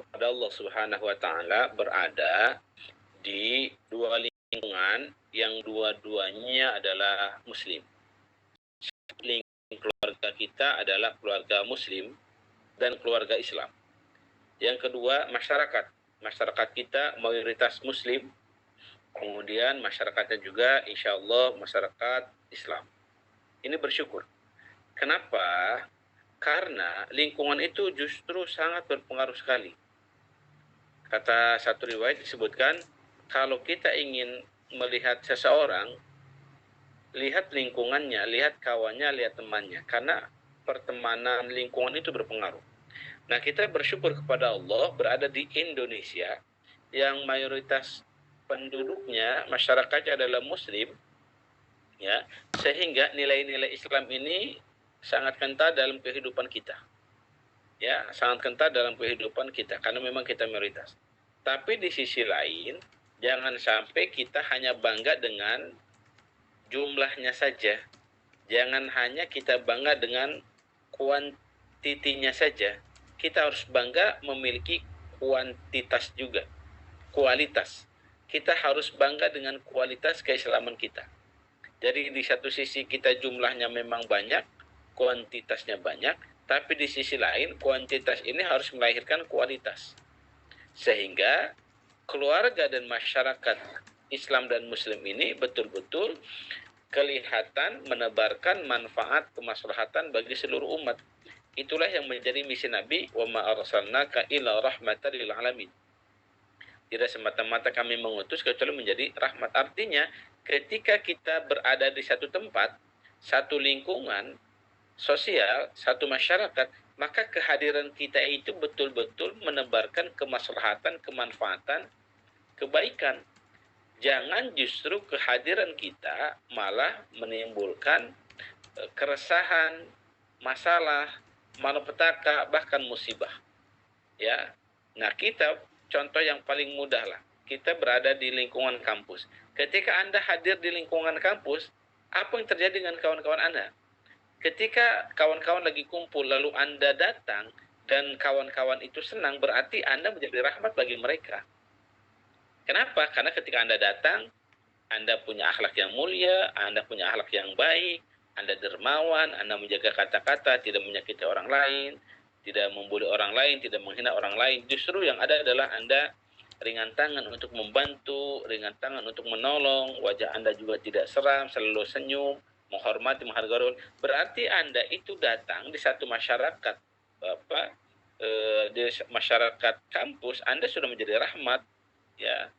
kepada Allah Subhanahu wa taala berada di dua lingkungan yang dua-duanya adalah muslim. Lingkungan keluarga kita adalah keluarga muslim dan keluarga Islam. Yang kedua, masyarakat. Masyarakat kita mayoritas muslim, kemudian masyarakatnya juga insya Allah masyarakat Islam. Ini bersyukur. Kenapa? Karena lingkungan itu justru sangat berpengaruh sekali. Kata satu riwayat disebutkan, kalau kita ingin melihat seseorang, lihat lingkungannya, lihat kawannya, lihat temannya. Karena pertemanan lingkungan itu berpengaruh. Nah, kita bersyukur kepada Allah berada di Indonesia yang mayoritas penduduknya, masyarakatnya adalah muslim, ya, sehingga nilai-nilai Islam ini sangat kental dalam kehidupan kita. Ya, sangat kental dalam kehidupan kita karena memang kita mayoritas. Tapi di sisi lain, jangan sampai kita hanya bangga dengan jumlahnya saja. Jangan hanya kita bangga dengan kuantitinya saja. Kita harus bangga memiliki kuantitas juga, kualitas. Kita harus bangga dengan kualitas keislaman kita. Jadi di satu sisi kita jumlahnya memang banyak, kuantitasnya banyak, tapi di sisi lain kuantitas ini harus melahirkan kualitas. Sehingga keluarga dan masyarakat Islam dan Muslim ini betul-betul kelihatan menebarkan manfaat kemaslahatan bagi seluruh umat. Itulah yang menjadi misi Nabi, wa ma arsalnaka illa rahmatan lil alamin. Tidak semata-mata kami mengutus kecuali menjadi rahmat. Artinya, ketika kita berada di satu tempat, satu lingkungan sosial, satu masyarakat, maka kehadiran kita itu betul-betul menebarkan kemaslahatan, kemanfaatan, kebaikan. Jangan justru kehadiran kita malah menimbulkan keresahan, masalah, malapetaka, bahkan musibah. Ya. Nah, kita contoh yang paling mudah lah. Kita berada di lingkungan kampus. Ketika Anda hadir di lingkungan kampus, apa yang terjadi dengan kawan-kawan Anda? Ketika kawan-kawan lagi kumpul lalu Anda datang dan kawan-kawan itu senang, berarti Anda menjadi rahmat bagi mereka. Kenapa? Karena ketika Anda datang, Anda punya akhlak yang mulia, Anda punya akhlak yang baik, Anda dermawan, Anda menjaga kata-kata, tidak menyakiti orang lain, tidak membuli orang lain, tidak menghina orang lain. Justru yang ada adalah Anda ringan tangan untuk membantu, ringan tangan untuk menolong, wajah Anda juga tidak seram, selalu senyum, menghormati, menghargai. Berarti Anda itu datang di satu masyarakat, di masyarakat kampus, Anda sudah menjadi rahmat, ya.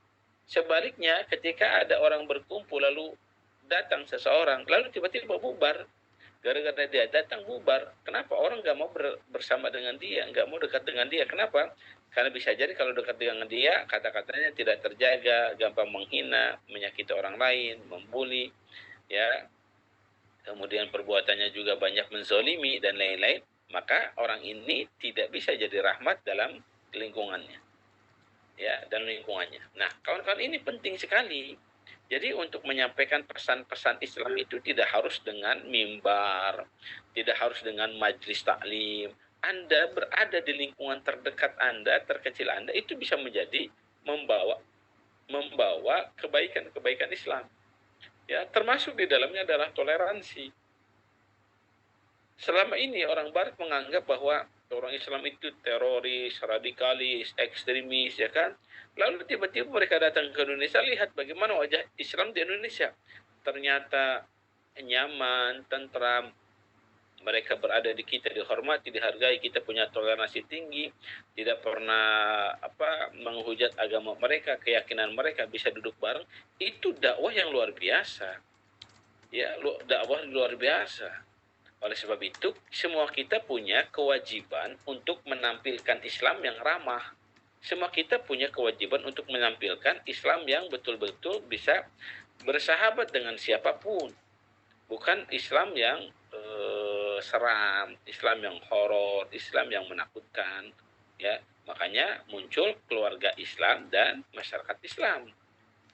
Sebaliknya, ketika ada orang berkumpul lalu datang seseorang, lalu tiba-tiba bubar, gara-gara dia datang bubar. Kenapa? Orang nggak mau bersama dengan dia, nggak mau dekat dengan dia. Kenapa? Karena bisa jadi kalau dekat dengan dia, kata-katanya tidak terjaga, gampang menghina, menyakiti orang lain, membuli, ya. Kemudian perbuatannya juga banyak menzolimi dan lain-lain. Maka orang ini tidak bisa jadi rahmat dalam lingkungannya. Ya, dan lingkungannya. Nah, kawan-kawan, ini penting sekali. Jadi untuk menyampaikan pesan-pesan Islam itu tidak harus dengan mimbar, tidak harus dengan majlis taklim. Anda berada di lingkungan terdekat Anda, terkecil Anda, itu bisa menjadi membawa kebaikan-kebaikan Islam. Ya, termasuk di dalamnya adalah toleransi. Selama ini orang Barat menganggap bahwa orang Islam itu teroris, radikalis, ekstremis, ya kan? Lalu tiba-tiba mereka datang ke Indonesia, lihat bagaimana wajah Islam di Indonesia. Ternyata nyaman, tentram, mereka berada di kita, dihormati, dihargai, kita punya toleransi tinggi, tidak pernah menghujat agama mereka, keyakinan mereka, bisa duduk bareng. Itu dakwah yang luar biasa. Ya, dakwah luar biasa. Oleh sebab itu, semua kita punya kewajiban untuk menampilkan Islam yang ramah. Semua kita punya kewajiban untuk menampilkan Islam yang betul-betul bisa bersahabat dengan siapapun. Bukan Islam yang seram, Islam yang horor, Islam yang menakutkan. Ya, makanya muncul keluarga Islam dan masyarakat Islam.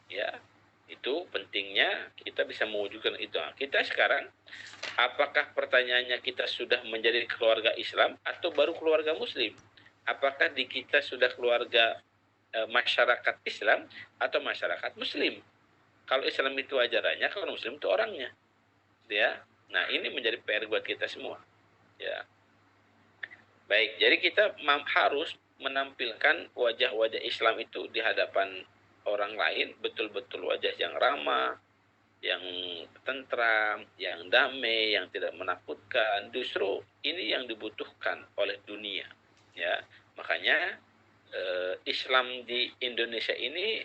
Ya, itu pentingnya kita bisa mewujudkan itu. Kita sekarang, apakah pertanyaannya kita sudah menjadi keluarga Islam atau baru keluarga Muslim? apakah di kita sudah keluarga masyarakat Islam atau masyarakat Muslim. Kalau Islam itu ajarannya, kalau Muslim itu orangnya. Ya. Nah, ini menjadi PR buat kita semua. Ya. Baik, jadi kita harus menampilkan wajah-wajah Islam itu di hadapan orang lain, betul-betul wajah yang ramah, yang tentram, yang damai, yang tidak menakutkan. Justru ini yang dibutuhkan oleh dunia. Ya, makanya Islam di Indonesia ini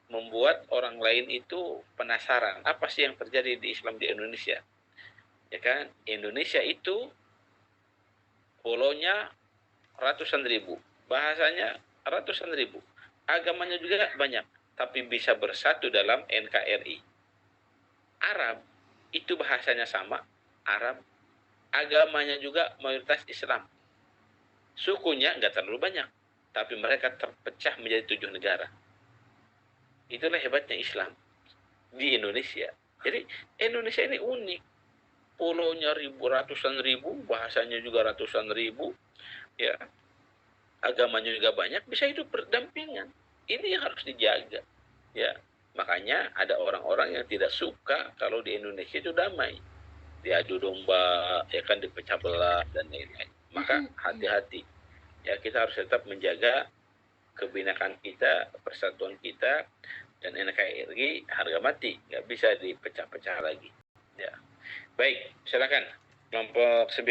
membuat orang lain itu penasaran apa sih yang terjadi di Islam di Indonesia. Ya kan, Indonesia itu pulaunya ratusan ribu, bahasanya ratusan ribu, agamanya juga banyak, tapi bisa bersatu dalam NKRI. Arab itu bahasanya sama, Arab, agamanya juga mayoritas Islam, sukunya nggak terlalu banyak, tapi mereka terpecah menjadi 7 negara. Itulah hebatnya Islam di Indonesia. Jadi Indonesia ini unik, pulaunya ratusan ribu, bahasanya juga ratusan ribu, ya, agamanya juga banyak, bisa hidup berdampingan. Ini yang harus dijaga, ya. Makanya ada orang-orang yang tidak suka kalau di Indonesia itu damai, diadu domba, ya kan, dipecah belah dan lain-lain. Maka hati-hati, ya, kita harus tetap menjaga kebinakan kita, persatuan kita, dan NKRI harga mati, nggak bisa dipecah-pecah lagi. Ya, baik, silakan kelompok 9.